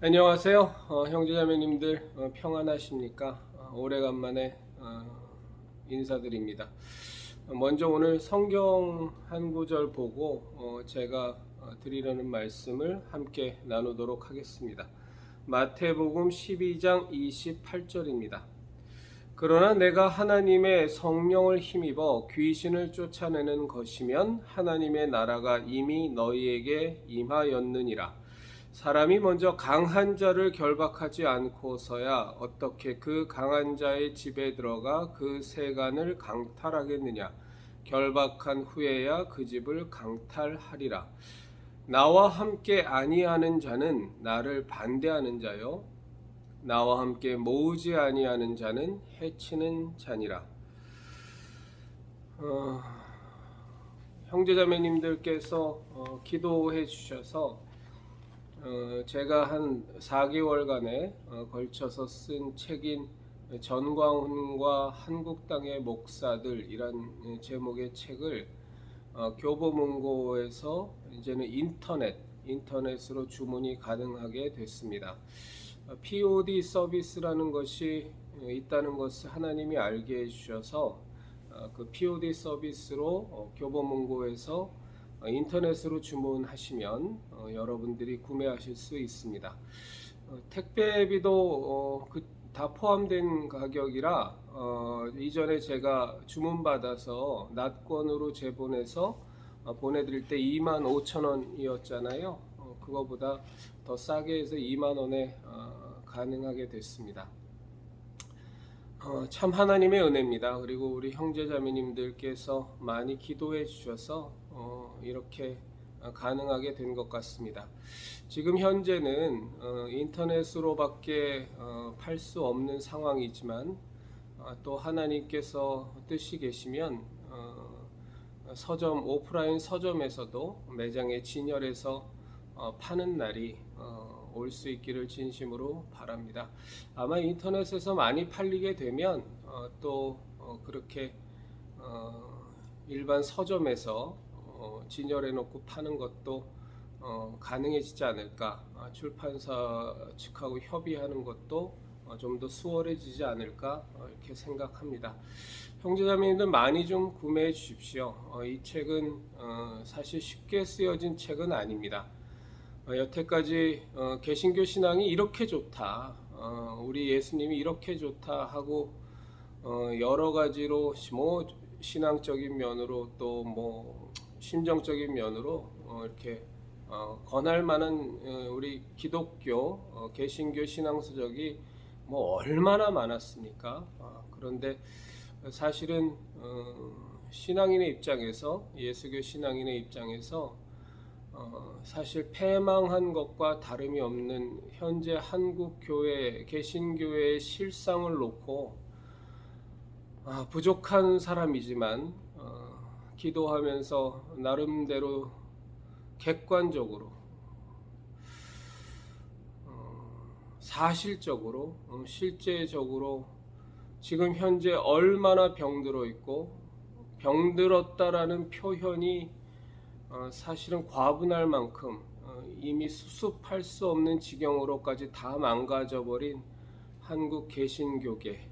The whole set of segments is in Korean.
안녕하세요. 형제자매님들 평안하십니까? 오래간만에 인사드립니다. 먼저 오늘 성경 한 구절 보고 제가 드리려는 말씀을 함께 나누도록 하겠습니다. 마태복음 12장 28절입니다. 그러나 내가 하나님의 성령을 힘입어 귀신을 쫓아내는 것이면 하나님의 나라가 이미 너희에게 임하였느니라. 사람이 먼저 강한 자를 결박하지 않고서야 어떻게 그 강한 자의 집에 들어가 그 세간을 강탈하겠느냐. 결박한 후에야 그 집을 강탈하리라. 나와 함께 아니하는 자는 나를 반대하는 자요, 나와 함께 모으지 아니하는 자는 해치는 자니라. 형제자매님들께서 기도해 주셔서 제가 한 4개월간에 걸쳐서 쓴 책인 전광훈과 한국당의 목사들이란 제목의 책을 교보문고에서 이제는 인터넷으로 주문이 가능하게 됐습니다. POD 서비스라는 것이 있다는 것을 하나님이 알게 해주셔서 그 POD 서비스로 교보문고에서 인터넷으로 주문하시면 여러분들이 구매하실 수 있습니다. 택배비도 다 포함된 가격이라 이전에 제가 주문받아서 낫권으로 제본해서 보내드릴 때 25,000원이었잖아요. 그거보다 더 싸게 해서 2만원에 가능하게 됐습니다. 참 하나님의 은혜입니다. 그리고 우리 형제자매님들께서 많이 기도해 주셔서 이렇게 가능하게 된 것 같습니다. 지금 현재는 인터넷으로밖에 팔 수 없는 상황이지만 또 하나님께서 뜻이 계시면 서점, 오프라인 서점에서도 매장에 진열해서 파는 날이 올 수 있기를 진심으로 바랍니다. 아마 인터넷에서 많이 팔리게 되면 또 그렇게 일반 서점에서 진열해 놓고 파는 것도 가능해지지 않을까. 출판사 측하고 협의하는 것도 좀 더 수월해지지 않을까 이렇게 생각합니다. 형제자매님들 많이 좀 구매해 주십시오. 이 책은 사실 쉽게 쓰여진 책은 아닙니다. 여태까지 개신교 신앙이 이렇게 좋다, 우리 예수님이 이렇게 좋다 하고 여러 가지로 뭐 신앙적인 면으로 또 뭐 심정적인 면으로 이렇게 권할 만한 우리 기독교 개신교 신앙 서적이 뭐 얼마나 많았습니까? 그런데 사실은 신앙인의 입장에서, 예수교 신앙인의 입장에서 사실 패망한 것과 다름이 없는 현재 한국 교회, 개신교회의 실상을 놓고 부족한 사람이지만 기도하면서 나름대로 객관적으로 사실적으로 실제적으로 지금 현재 얼마나 병들어 있고, 병들었다라는 표현이 사실은 과분할 만큼 이미 수습할 수 없는 지경으로까지 다 망가져버린 한국 개신교계,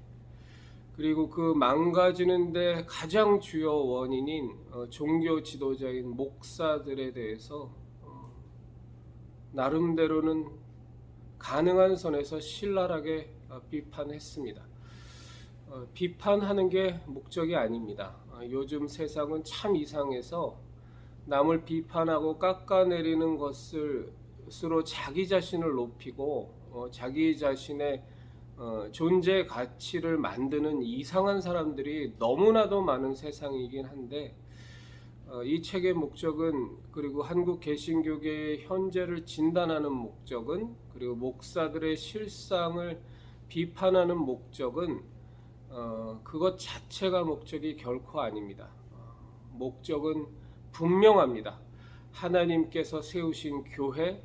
그리고 그 망가지는데 가장 주요 원인인 종교 지도자인 목사들에 대해서 나름대로는 가능한 선에서 신랄하게 비판했습니다. 비판하는 게 목적이 아닙니다. 요즘 세상은 참 이상해서 남을 비판하고 깎아내리는 것으로 자기 자신을 높이고 자기 자신의 존재 가치를 만드는 이상한 사람들이 너무나도 많은 세상이긴 한데, 이 책의 목적은, 그리고 한국 개신교계의 현재를 진단하는 목적은, 그리고 목사들의 실상을 비판하는 목적은 그것 자체가 목적이 결코 아닙니다. 목적은 분명합니다. 하나님께서 세우신 교회,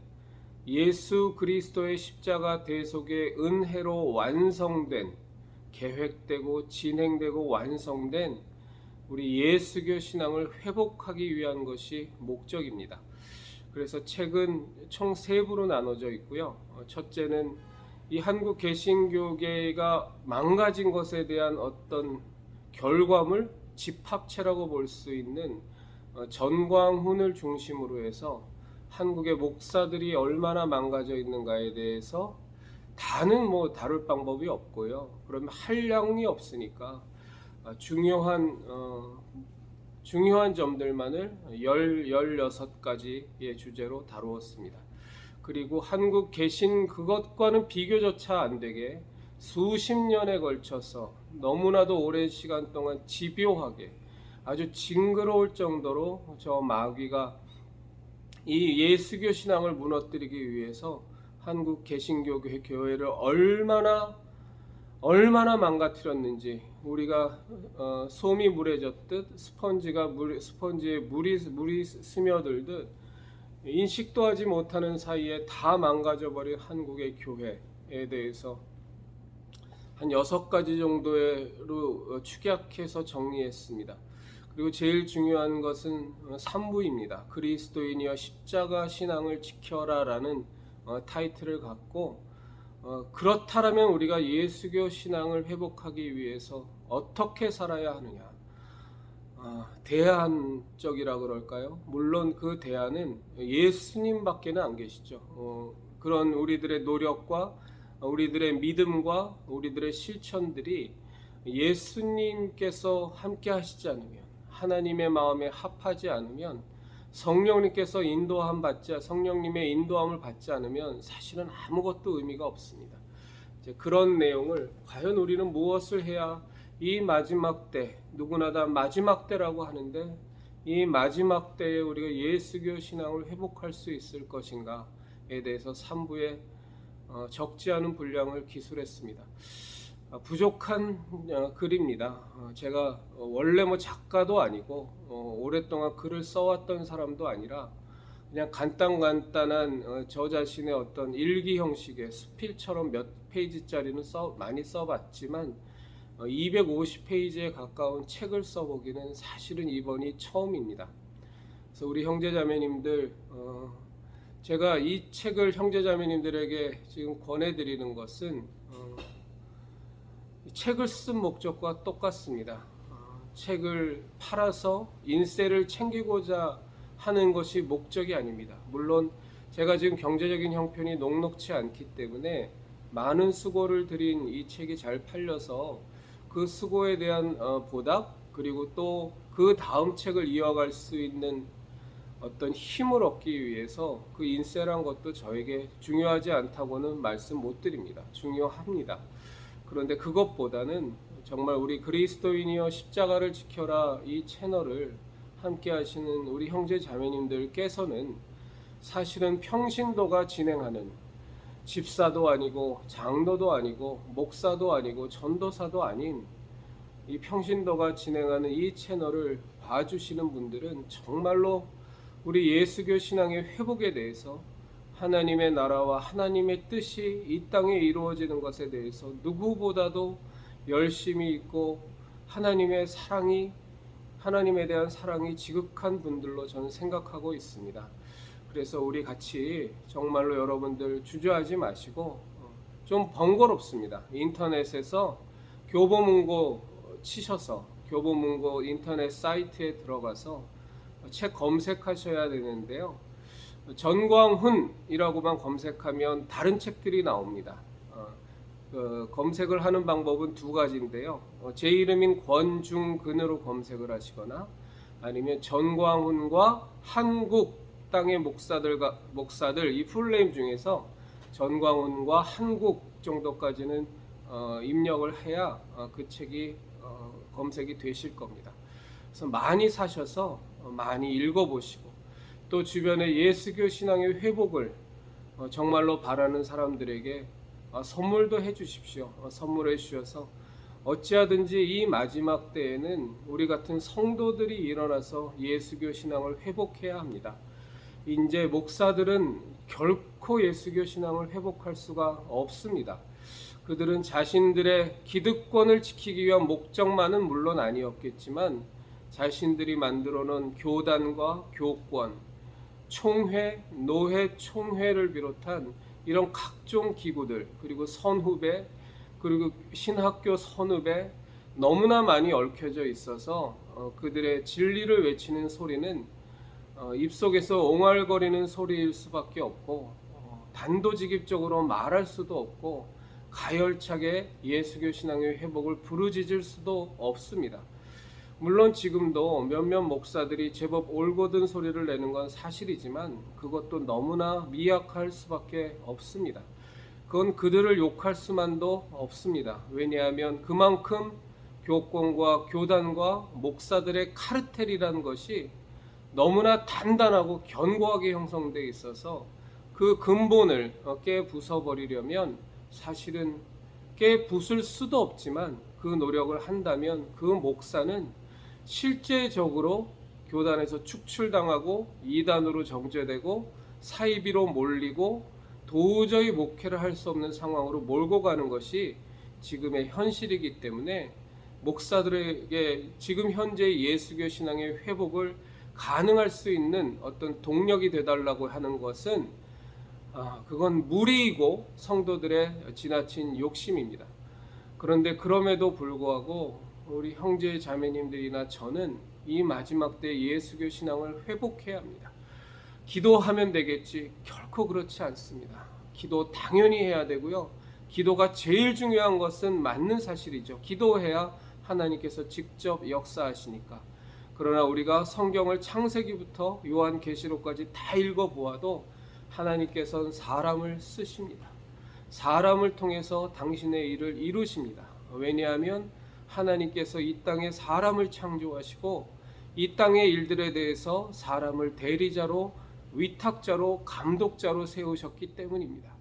예수 그리스도의 십자가 대속의 은혜로 완성된, 계획되고 진행되고 완성된 우리 예수교 신앙을 회복하기 위한 것이 목적입니다. 그래서 책은 총 세 부로 나눠져 있고요. 첫째는 이 한국 개신교계가 망가진 것에 대한 어떤 결과물, 집합체라고 볼 수 있는 전광훈을 중심으로 해서 한국의 목사들이 얼마나 망가져 있는가에 대해서 다는 뭐 다룰 방법이 없고요. 그러면 한량이 없으니까 중요한 점들만을 16가지의 주제로 다루었습니다. 그리고 한국 개신 그것과는 비교조차 안 되게 수십 년에 걸쳐서 너무나도 오랜 시간 동안 집요하게 아주 징그러울 정도로 저 마귀가 이 예수교 신앙을 무너뜨리기 위해서 한국 개신교 교회를 얼마나 망가뜨렸는지 우리가 솜이 물에 젖듯 스펀지에 물이 스며들듯 인식도 하지 못하는 사이에 다 망가져버린 한국의 교회에 대해서 한 6가지 정도로 축약해서 정리했습니다. 그리고 제일 중요한 것은 3부입니다. 그리스도인이여 십자가 신앙을 지켜라라는 타이틀을 갖고 그렇다면 우리가 예수교 신앙을 회복하기 위해서 어떻게 살아야 하느냐, 대안적이라 그럴까요? 물론 그 대안은 예수님밖에는 안 계시죠. 그런 우리들의 노력과 우리들의 믿음과 우리들의 실천들이 예수님께서 함께 하시지 않으면, 하나님의 마음에 합하지 않으면, 성령님의 인도함을 받지 않으면 사실은 아무것도 의미가 없습니다. 이제 그런 내용을 과연 우리는 무엇을 해야 이 마지막 때, 누구나 다 마지막 때라고 하는데 이 마지막 때에 우리가 예수교 신앙을 회복할 수 있을 것인가에 대해서 3부에 적지 않은 분량을 기술했습니다. 부족한 글입니다. 제가 원래 뭐 작가도 아니고 오랫동안 글을 써왔던 사람도 아니라 그냥 간단한 저 자신의 어떤 일기 형식의 수필처럼 몇 페이지짜리는 많이 써봤지만 250페이지에 가까운 책을 써보기는 사실은 이번이 처음입니다. 그래서 우리 형제자매님들, 제가 이 책을 형제자매님들에게 지금 권해드리는 것은 책을 쓴 목적과 똑같습니다. 책을 팔아서 인세를 챙기고자 하는 것이 목적이 아닙니다. 물론 제가 지금 경제적인 형편이 녹록치 않기 때문에 많은 수고를 들인 이 책이 잘 팔려서 그 수고에 대한 보답, 그리고 또 그 다음 책을 이어갈 수 있는 어떤 힘을 얻기 위해서 그 인세란 것도 저에게 중요하지 않다고는 말씀 못 드립니다. 중요합니다. 그런데 그것보다는 정말 우리 그리스도인이여 십자가를 지켜라 이 채널을 함께 하시는 우리 형제 자매님들께서는 사실은 평신도가 진행하는, 집사도 아니고 장로도 아니고 목사도 아니고 전도사도 아닌 이 평신도가 진행하는 이 채널을 봐주시는 분들은 정말로 우리 예수교 신앙의 회복에 대해서, 하나님의 나라와 하나님의 뜻이 이 땅에 이루어지는 것에 대해서 누구보다도 열심히 있고 하나님에 대한 사랑이 지극한 분들로 저는 생각하고 있습니다. 그래서 우리 같이 정말로 여러분들 주저하지 마시고, 좀 번거롭습니다. 인터넷에서 교보문고 치셔서 교보문고 인터넷 사이트에 들어가서 책 검색하셔야 되는데요. 전광훈이라고만 검색하면 다른 책들이 나옵니다. 검색을 하는 방법은 2가지인데요. 제 이름인 권중근으로 검색을 하시거나 아니면 전광훈과 한국 땅의 목사들 이 풀네임 중에서 전광훈과 한국 정도까지는 입력을 해야 그 책이 검색이 되실 겁니다. 그래서 많이 사셔서 많이 읽어보시고, 또 주변에 예수교 신앙의 회복을 정말로 바라는 사람들에게 선물도 해주십시오. 선물해 주셔서 어찌하든지 이 마지막 때에는 우리 같은 성도들이 일어나서 예수교 신앙을 회복해야 합니다. 이제 목사들은 결코 예수교 신앙을 회복할 수가 없습니다. 그들은 자신들의 기득권을 지키기 위한 목적만은 물론 아니었겠지만 자신들이 만들어 놓은 교단과 교권, 총회, 노회, 총회를 비롯한 이런 각종 기구들, 그리고 선후배, 그리고 신학교 선후배 너무나 많이 얽혀져 있어서 그들의 진리를 외치는 소리는 입속에서 옹알거리는 소리일 수밖에 없고, 단도직입적으로 말할 수도 없고, 가열차게 예수교 신앙의 회복을 부르짖을 수도 없습니다. 물론 지금도 몇몇 목사들이 제법 올곧은 소리를 내는 건 사실이지만 그것도 너무나 미약할 수밖에 없습니다. 그건 그들을 욕할 수만도 없습니다. 왜냐하면 그만큼 교권과 교단과 목사들의 카르텔이라는 것이 너무나 단단하고 견고하게 형성되어 있어서 그 근본을 깨부숴버리려면 사실은 깨부술 수도 없지만 그 노력을 한다면 그 목사는 실제적으로 교단에서 축출당하고 이단으로 정죄되고 사이비로 몰리고 도저히 목회를 할 수 없는 상황으로 몰고 가는 것이 지금의 현실이기 때문에 목사들에게 지금 현재 예수교 신앙의 회복을 가능할 수 있는 어떤 동력이 되달라고 하는 것은 그건 무리이고 성도들의 지나친 욕심입니다. 그런데 그럼에도 불구하고 우리 형제 자매님들이나 저는 이 마지막 때 예수교 신앙을 회복해야 합니다. 기도하면 되겠지, 결코 그렇지 않습니다. 기도 당연히 해야 되고요. 기도가 제일 중요한 것은 맞는 사실이죠. 기도해야 하나님께서 직접 역사하시니까. 그러나 우리가 성경을 창세기부터 요한계시록까지 다 읽어보아도 하나님께서는 사람을 쓰십니다. 사람을 통해서 당신의 일을 이루십니다. 왜냐하면 하나님께서 이 땅에 사람을 창조하시고 이 땅의 일들에 대해서 사람을 대리자로, 위탁자로, 감독자로 세우셨기 때문입니다.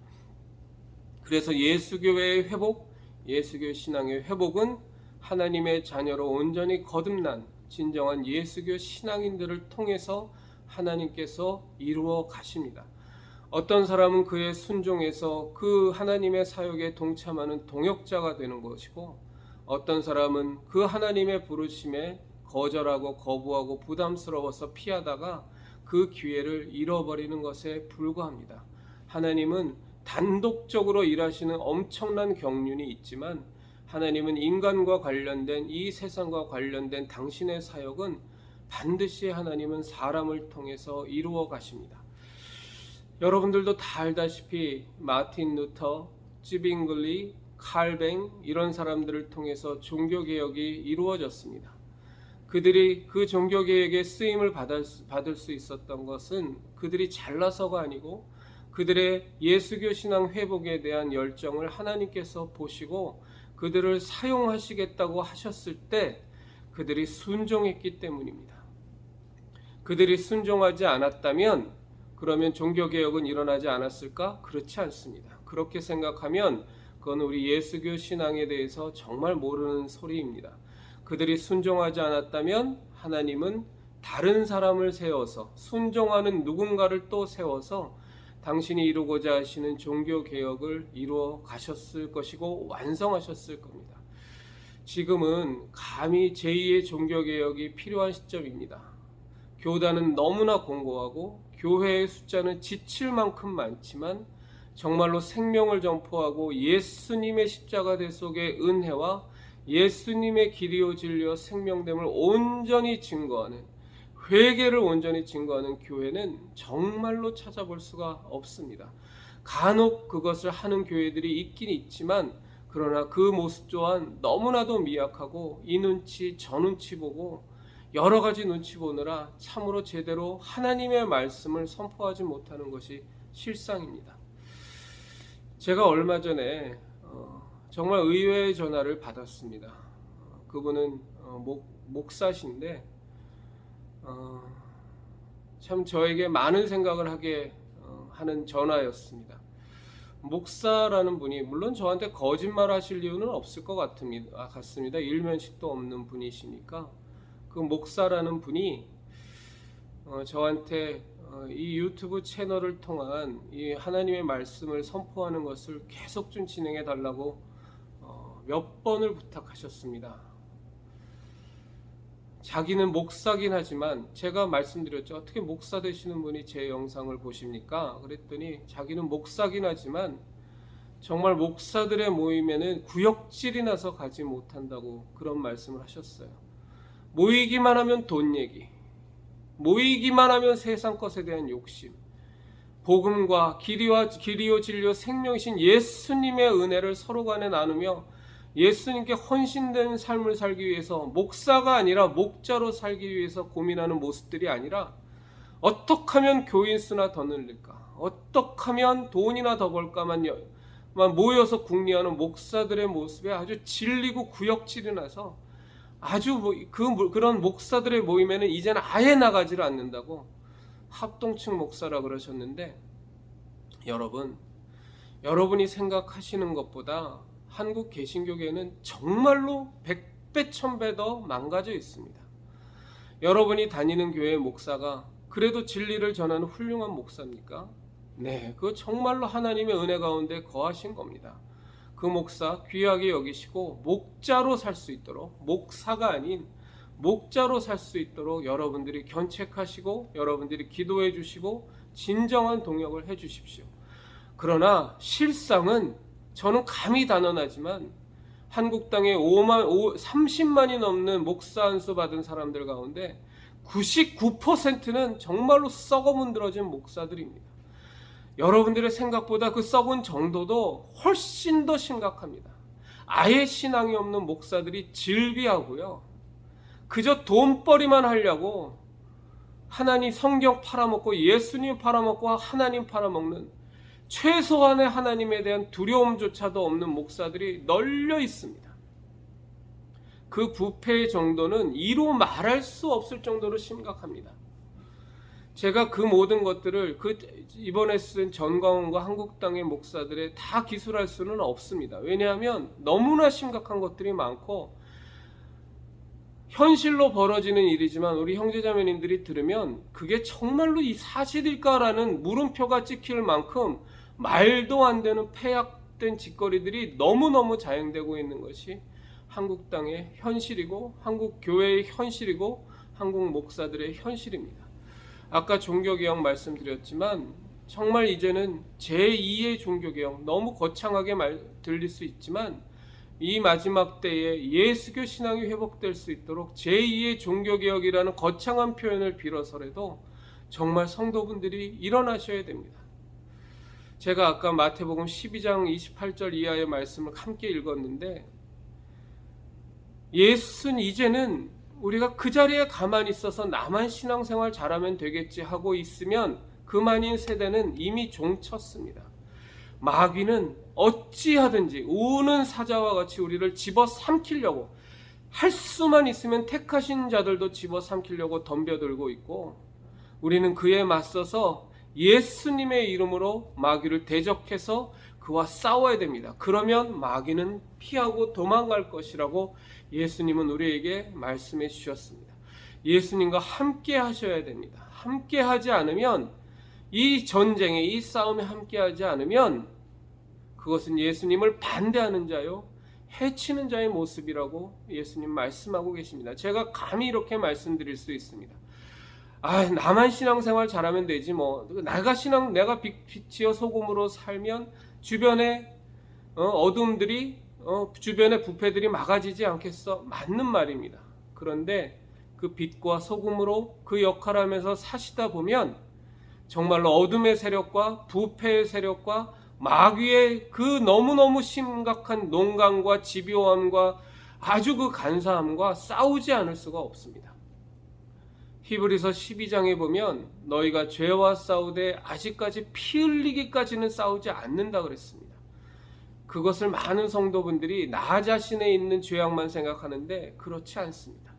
그래서 예수교회의 회복, 예수교 신앙의 회복은 하나님의 자녀로 온전히 거듭난 진정한 예수교 신앙인들을 통해서 하나님께서 이루어 가십니다. 어떤 사람은 그의 순종에서 그 하나님의 사역에 동참하는 동역자가 되는 것이고, 어떤 사람은 그 하나님의 부르심에 거절하고 거부하고 부담스러워서 피하다가 그 기회를 잃어버리는 것에 불과합니다. 하나님은 단독적으로 일하시는 엄청난 경륜이 있지만 하나님은 인간과 관련된, 이 세상과 관련된 당신의 사역은 반드시 하나님은 사람을 통해서 이루어 가십니다. 여러분들도 다 알다시피 마틴 루터, 찌빙글리, 칼뱅 이런 사람들을 통해서 종교개혁이 이루어졌습니다. 그들이 그 종교개혁의 쓰임을 받을 수 있었던 것은 그들이 잘나서가 아니고 그들의 예수교 신앙 회복에 대한 열정을 하나님께서 보시고 그들을 사용하시겠다고 하셨을 때 그들이 순종했기 때문입니다. 그들이 순종하지 않았다면 그러면 종교개혁은 일어나지 않았을까? 그렇지 않습니다. 그렇게 생각하면 그건 우리 예수교 신앙에 대해서 정말 모르는 소리입니다. 그들이 순종하지 않았다면 하나님은 다른 사람을 세워서 순종하는 누군가를 또 세워서 당신이 이루고자 하시는 종교개혁을 이루어 가셨을 것이고 완성하셨을 겁니다. 지금은 감히 제2의 종교개혁이 필요한 시점입니다. 교단은 너무나 공고하고 교회의 숫자는 지칠 만큼 많지만 정말로 생명을 전포하고 예수님의 십자가 대속의 은혜와 예수님의 길이요 진리요 생명됨을 온전히 증거하는, 회개를 온전히 증거하는 교회는 정말로 찾아볼 수가 없습니다. 간혹 그것을 하는 교회들이 있긴 있지만 그러나 그 모습 또한 너무나도 미약하고 이 눈치 저 눈치 보고 여러 가지 눈치 보느라 참으로 제대로 하나님의 말씀을 선포하지 못하는 것이 실상입니다. 제가 얼마 전에 정말 의외의 전화를 받았습니다. 그분은 목사신데 참 저에게 많은 생각을 하게 하는 전화였습니다. 목사라는 분이 물론 저한테 거짓말 하실 이유는 없을 것 같습니다. 일면식도 없는 분이시니까 그 목사라는 분이 저한테 이 유튜브 채널을 통한 이 하나님의 말씀을 선포하는 것을 계속 좀 진행해 달라고 몇 번을 부탁하셨습니다. 자기는 목사긴 하지만, 제가 말씀드렸죠. 어떻게 목사 되시는 분이 제 영상을 보십니까? 그랬더니 자기는 목사긴 하지만 정말 목사들의 모임에는 구역질이 나서 가지 못한다고 그런 말씀을 하셨어요. 모이기만 하면 돈 얘기, 모이기만 하면 세상 것에 대한 욕심, 복음과 길이요 진리요 생명이신 예수님의 은혜를 서로 간에 나누며 예수님께 헌신된 삶을 살기 위해서, 목사가 아니라 목자로 살기 위해서 고민하는 모습들이 아니라, 어떻게 하면 교인 수나 더 늘릴까, 어떻게 하면 돈이나 더 벌까만 모여서 궁리하는 목사들의 모습에 아주 질리고 구역질이 나서 아주 그런 목사들의 모임에는 이제는 아예 나가지를 않는다고 합동층 목사라 그러셨는데, 여러분이 생각하시는 것보다 한국 개신교계는 정말로 100배 1000배 더 망가져 있습니다. 여러분이 다니는 교회 목사가 그래도 진리를 전하는 훌륭한 목사입니까? 네, 그거 정말로 하나님의 은혜 가운데 거하신 겁니다. 그 목사 귀하게 여기시고 목자로 살 수 있도록, 목사가 아닌 목자로 살 수 있도록 여러분들이 견책하시고 여러분들이 기도해 주시고 진정한 동역을 해 주십시오. 그러나 실상은, 저는 감히 단언하지만 한국 땅에 30만이 넘는 목사 안수 받은 사람들 가운데 99%는 정말로 썩어 문드러진 목사들입니다. 여러분들의 생각보다 그 썩은 정도도 훨씬 더 심각합니다. 아예 신앙이 없는 목사들이 질비하고요, 그저 돈벌이만 하려고 하나님 성경 팔아먹고 예수님 팔아먹고 하나님 팔아먹는, 최소한의 하나님에 대한 두려움조차도 없는 목사들이 널려 있습니다. 그 부패의 정도는 이로 말할 수 없을 정도로 심각합니다. 제가 그 모든 것들을 이번에 쓴 전광훈과 한국당의 목사들의 다 기술할 수는 없습니다. 왜냐하면 너무나 심각한 것들이 많고 현실로 벌어지는 일이지만 우리 형제자매님들이 들으면 그게 정말로 이 사실일까라는 물음표가 찍힐 만큼 말도 안 되는 폐악된 짓거리들이 너무너무 자행되고 있는 것이 한국 땅의 현실이고 한국 교회의 현실이고 한국 목사들의 현실입니다. 아까 종교개혁 말씀드렸지만 정말 이제는 제2의 종교개혁, 너무 거창하게 들릴 수 있지만 이 마지막 때에 예수교 신앙이 회복될 수 있도록 제2의 종교개혁이라는 거창한 표현을 빌어서라도 정말 성도분들이 일어나셔야 됩니다. 제가 아까 마태복음 12장 28절 이하의 말씀을 함께 읽었는데, 예수는 이제는 우리가 그 자리에 가만히 있어서 나만 신앙생활 잘하면 되겠지 하고 있으면 그만인 세대는 이미 종쳤습니다. 마귀는 어찌하든지 우는 사자와 같이 우리를 집어삼키려고, 할 수만 있으면 택하신 자들도 집어삼키려고 덤벼들고 있고, 우리는 그에 맞서서 예수님의 이름으로 마귀를 대적해서 그와 싸워야 됩니다. 그러면 마귀는 피하고 도망갈 것이라고 예수님은 우리에게 말씀해 주셨습니다. 예수님과 함께 하셔야 됩니다. 함께 하지 않으면, 이 전쟁에, 이 싸움에 함께 하지 않으면 그것은 예수님을 반대하는 자요, 해치는 자의 모습이라고 예수님 말씀하고 계십니다. 제가 감히 이렇게 말씀드릴 수 있습니다. 나만 신앙생활 잘하면 되지 뭐, 내가 빛이요 소금으로 살면 주변에 어둠들이, 주변의 부패들이 막아지지 않겠어? 맞는 말입니다. 그런데 그 빛과 소금으로 그 역할을 하면서 사시다 보면 정말로 어둠의 세력과 부패의 세력과 마귀의 그 너무너무 심각한 농간과 집요함과 아주 그 간사함과 싸우지 않을 수가 없습니다. 히브리서 12장에 보면 너희가 죄와 싸우되 아직까지 피 흘리기까지는 싸우지 않는다 그랬습니다. 그것을 많은 성도분들이 나 자신에 있는 죄악만 생각하는데 그렇지 않습니다.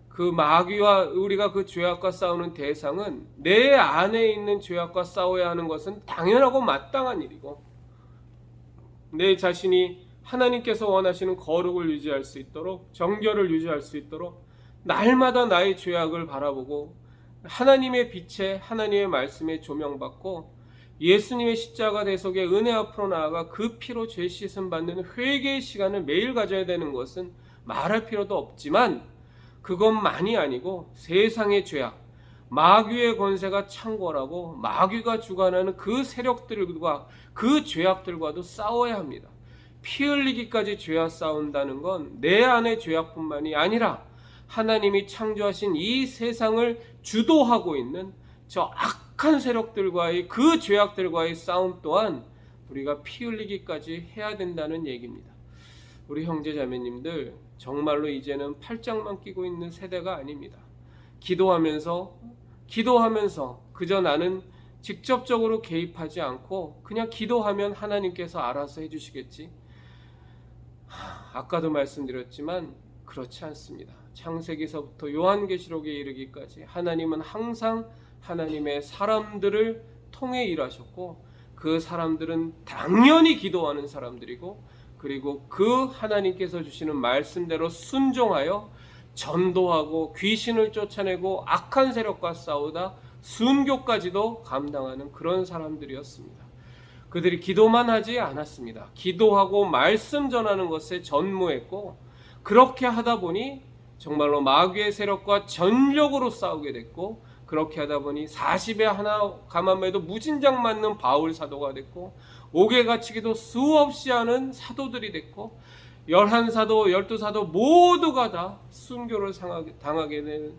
그 마귀와 우리가 그 죄악과 싸우는 대상은 내 안에 있는 죄악과 싸워야 하는 것은 당연하고 마땅한 일이고, 내 자신이 하나님께서 원하시는 거룩을 유지할 수 있도록, 정결을 유지할 수 있도록 날마다 나의 죄악을 바라보고 하나님의 빛에, 하나님의 말씀에 조명받고 예수님의 십자가 대속의 은혜 앞으로 나아가 그 피로 죄 씻음 받는 회개의 시간을 매일 가져야 되는 것은 말할 필요도 없지만, 그것만이 아니고 세상의 죄악, 마귀의 권세가 창궐하고 마귀가 주관하는 그 세력들과 그 죄악들과도 싸워야 합니다. 피 흘리기까지 죄와 싸운다는 건 내 안의 죄악뿐만이 아니라 하나님이 창조하신 이 세상을 주도하고 있는 저 악한 세력들과의 그 죄악들과의 싸움 또한 우리가 피 흘리기까지 해야 된다는 얘기입니다. 우리 형제자매님들, 정말로 이제는 팔짱만 끼고 있는 세대가 아닙니다. 기도하면서 그저 나는 직접적으로 개입하지 않고 그냥 기도하면 하나님께서 알아서 해주시겠지. 아까도 말씀드렸지만 그렇지 않습니다. 창세기서부터 요한계시록에 이르기까지 하나님은 항상 하나님의 사람들을 통해 일하셨고, 그 사람들은 당연히 기도하는 사람들이고, 그리고 그 하나님께서 주시는 말씀대로 순종하여 전도하고 귀신을 쫓아내고 악한 세력과 싸우다 순교까지도 감당하는 그런 사람들이었습니다. 그들이 기도만 하지 않았습니다. 기도하고 말씀 전하는 것에 전무했고, 그렇게 하다 보니 정말로 마귀의 세력과 전력으로 싸우게 됐고, 그렇게 하다 보니 40에 하나 가만매도 무진장 맞는 바울 사도가 됐고, 옥에 갇히기도 수없이 하는 사도들이 됐고, 11사도 12사도 모두가 다 순교를 당하게 되는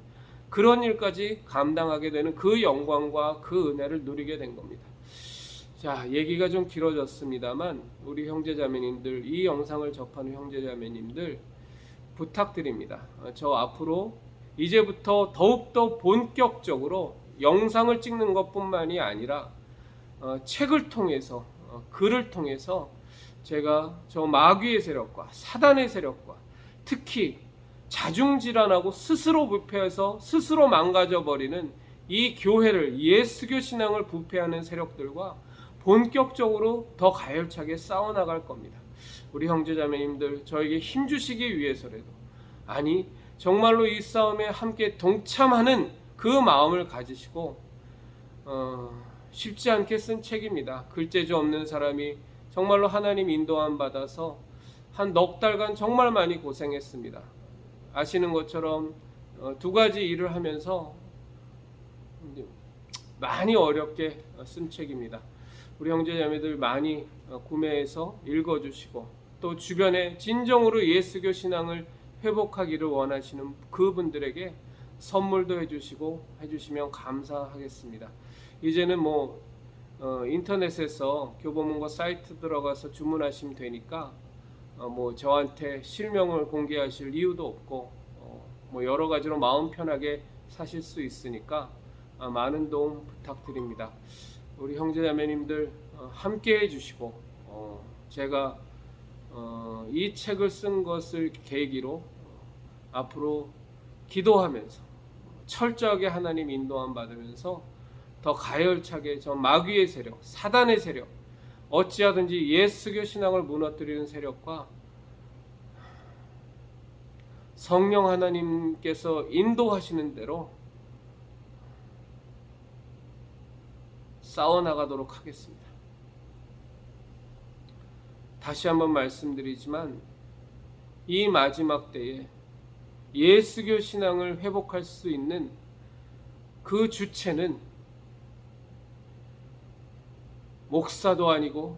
그런 일까지 감당하게 되는 그 영광과 그 은혜를 누리게 된 겁니다. 자, 얘기가 좀 길어졌습니다만 우리 형제자매님들, 이 영상을 접하는 형제자매님들 부탁드립니다. 저 앞으로 이제부터 더욱더 본격적으로 영상을 찍는 것뿐만이 아니라 책을 통해서, 글을 통해서 제가 저 마귀의 세력과 사단의 세력과 특히 자중질환하고 스스로 부패해서 스스로 망가져버리는 이 교회를, 예수교 신앙을 부패하는 세력들과 본격적으로 더 가열차게 싸워나갈 겁니다. 우리 형제자매님들, 저에게 힘주시기 위해서라도, 아니 정말로 이 싸움에 함께 동참하는 그 마음을 가지시고, 쉽지 않게 쓴 책입니다. 글재주 없는 사람이 정말로 하나님 인도함 받아서 한 넉 달간 정말 많이 고생했습니다. 아시는 것처럼 두 가지 일을 하면서 많이 어렵게 쓴 책입니다. 우리 형제자매들 많이 구매해서 읽어주시고, 또 주변에 진정으로 예수교 신앙을 회복하기를 원하시는 그분들에게 선물도 해주시면 감사하겠습니다. 이제는 인터넷에서 교보문고 사이트 들어가서 주문하시면 되니까 저한테 실명을 공개하실 이유도 없고, 여러 가지로 마음 편하게 사실 수 있으니까 많은 도움 부탁드립니다. 우리 형제자매님들 함께 해주시고, 제가 이 책을 쓴 것을 계기로 앞으로 기도하면서 철저하게 하나님 인도함 받으면서 더 가열차게 저 마귀의 세력, 사단의 세력, 어찌하든지 예수교 신앙을 무너뜨리는 세력과 성령 하나님께서 인도하시는 대로 싸워나가도록 하겠습니다. 다시 한번 말씀드리지만 이 마지막 때에 예수교 신앙을 회복할 수 있는 그 주체는 목사도 아니고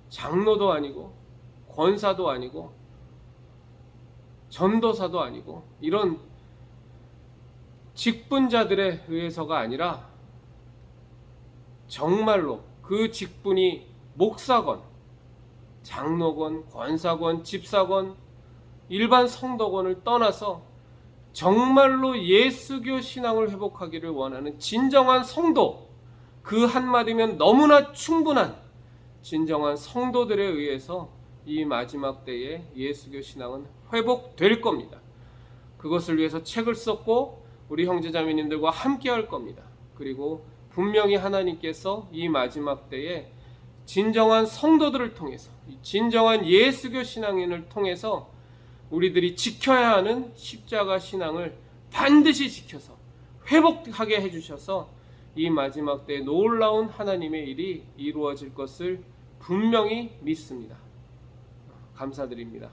장로도 아니고 권사도 아니고 전도사도 아니고 이런 직분자들에 의해서가 아니라 정말로 그 직분이 목사건, 장로건, 권사건, 집사건, 일반 성도건을 떠나서 정말로 예수교 신앙을 회복하기를 원하는 진정한 성도, 그 한마디면 너무나 충분한 진정한 성도들에 의해서 이 마지막 때에 예수교 신앙은 회복될 겁니다. 그것을 위해서 책을 썼고 우리 형제자매님들과 함께 할 겁니다. 그리고 분명히 하나님께서 이 마지막 때에 진정한 성도들을 통해서, 진정한 예수교 신앙인을 통해서 우리들이 지켜야 하는 십자가 신앙을 반드시 지켜서 회복하게 해주셔서 이 마지막 때에 놀라운 하나님의 일이 이루어질 것을 분명히 믿습니다. 감사드립니다.